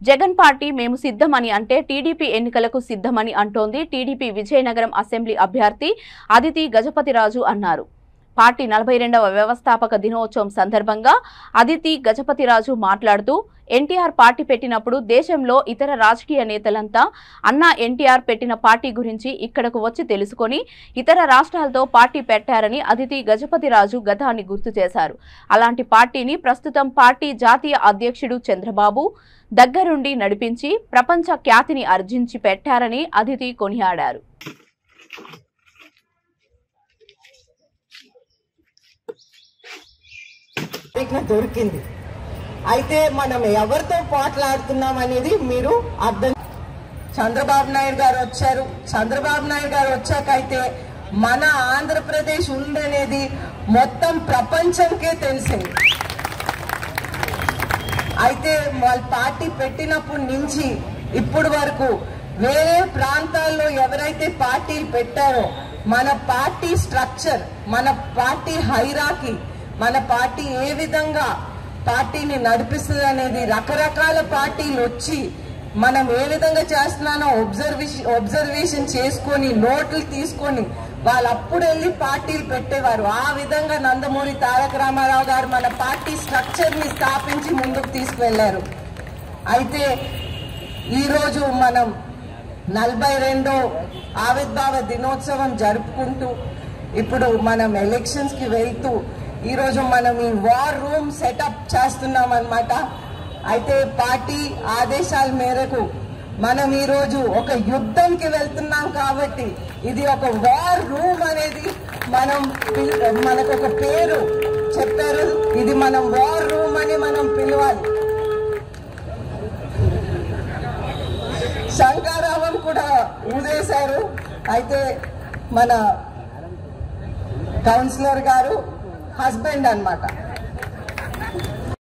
Jagan party మేము సిద్ధమని అంటే టీడీపీ ఎన్నికలకు సిద్ధమని అంటోంది టీడీపీ విజయనగరం అసెంబ్లీ అభ్యర్థి అదితి గజపతిరాజు అన్నారు. పార్టీ 42వ వ్యవస్థాపక దినోత్సవం సందర్భంగా అదితి గజపతిరాజు మాట్లాడుతూ ఎన్టీఆర్ పార్టీ పెట్టినప్పుడు దేశంలో ఇతర రాజకీయ నేతలంతా అన్నా ఎన్టీఆర్ పెట్టిన పార్టీ గురించి ఇక్కడకు వచ్చి తెలుసుకొని ఇతర రాష్ట్రాలతో పార్టీ పెట్టారని అదితి గజపతిరాజు గతాన్ని గుర్తు చేశారు. అలాంటి పార్టీని ప్రస్తుతం పార్టీ జాతీయ అధ్యక్షుడు చంద్రబాబు దగ్గరుండి నడిపించి ప్రపంచ ఖ్యాతిని ఆర్జించి పెట్టారని అదితి కొనియాడారు. దొరికింది అయితే మనం ఎవరితో పోట్లాడుతున్నాం అనేది మీరు అర్థం. చంద్రబాబు నాయుడు గారు వచ్చారు. చంద్రబాబు నాయుడు గారు వచ్చాకైతే మన ఆంధ్రప్రదేశ్ ఉందనేది మొత్తం ప్రపంచంకే తెలిసింది. అయితే వాళ్ళ పార్టీ పెట్టినప్పటి నుంచి ఇప్పటి వరకు వేరే ప్రాంతాల్లో ఎవరైతే పార్టీలు పెట్టారో మన పార్టీ స్ట్రక్చర్, మన పార్టీ హైరార్కీ, మన పార్టీ ఏ విధంగా పార్టీని నడిపిస్తుంది అనేది రకరకాల పార్టీలు వచ్చి మనం ఏ విధంగా చేస్తున్నానో ఒబ్జర్వేషన్ చేసుకొని నోట్లు తీసుకొని వాళ్ళు అప్పుడు వెళ్ళి పార్టీలు పెట్టేవారు. ఆ విధంగా నందమూరి తారక రామారావు గారు మన పార్టీ స్ట్రక్చర్ ని స్థాపించి ముందుకు తీసుకువెళ్లారు. అయితే ఈరోజు మనం 42వ ఆవిర్భావ దినోత్సవం జరుపుకుంటూ ఇప్పుడు మనం ఎలక్షన్స్ కి వెళ్తూ ఈరోజు మనం ఈ వార్ రూమ్ సెటప్ చేస్తున్నాం అన్నమాట. అయితే పార్టీ ఆదేశాల మేరకు మనం ఈరోజు ఒక యుద్ధంకి వెళ్తున్నాం కాబట్టి ఇది ఒక వార్ రూమ్ అనేది మనకు ఒక పేరు చెప్పారు. ఇది మనం వార్ రూమ్ అని మనం పిలవాలి. శంకారావం కూడా ఊదేశారు. అయితే మన కౌన్సిలర్ గారు హస్బెండ్ అన్నమాట.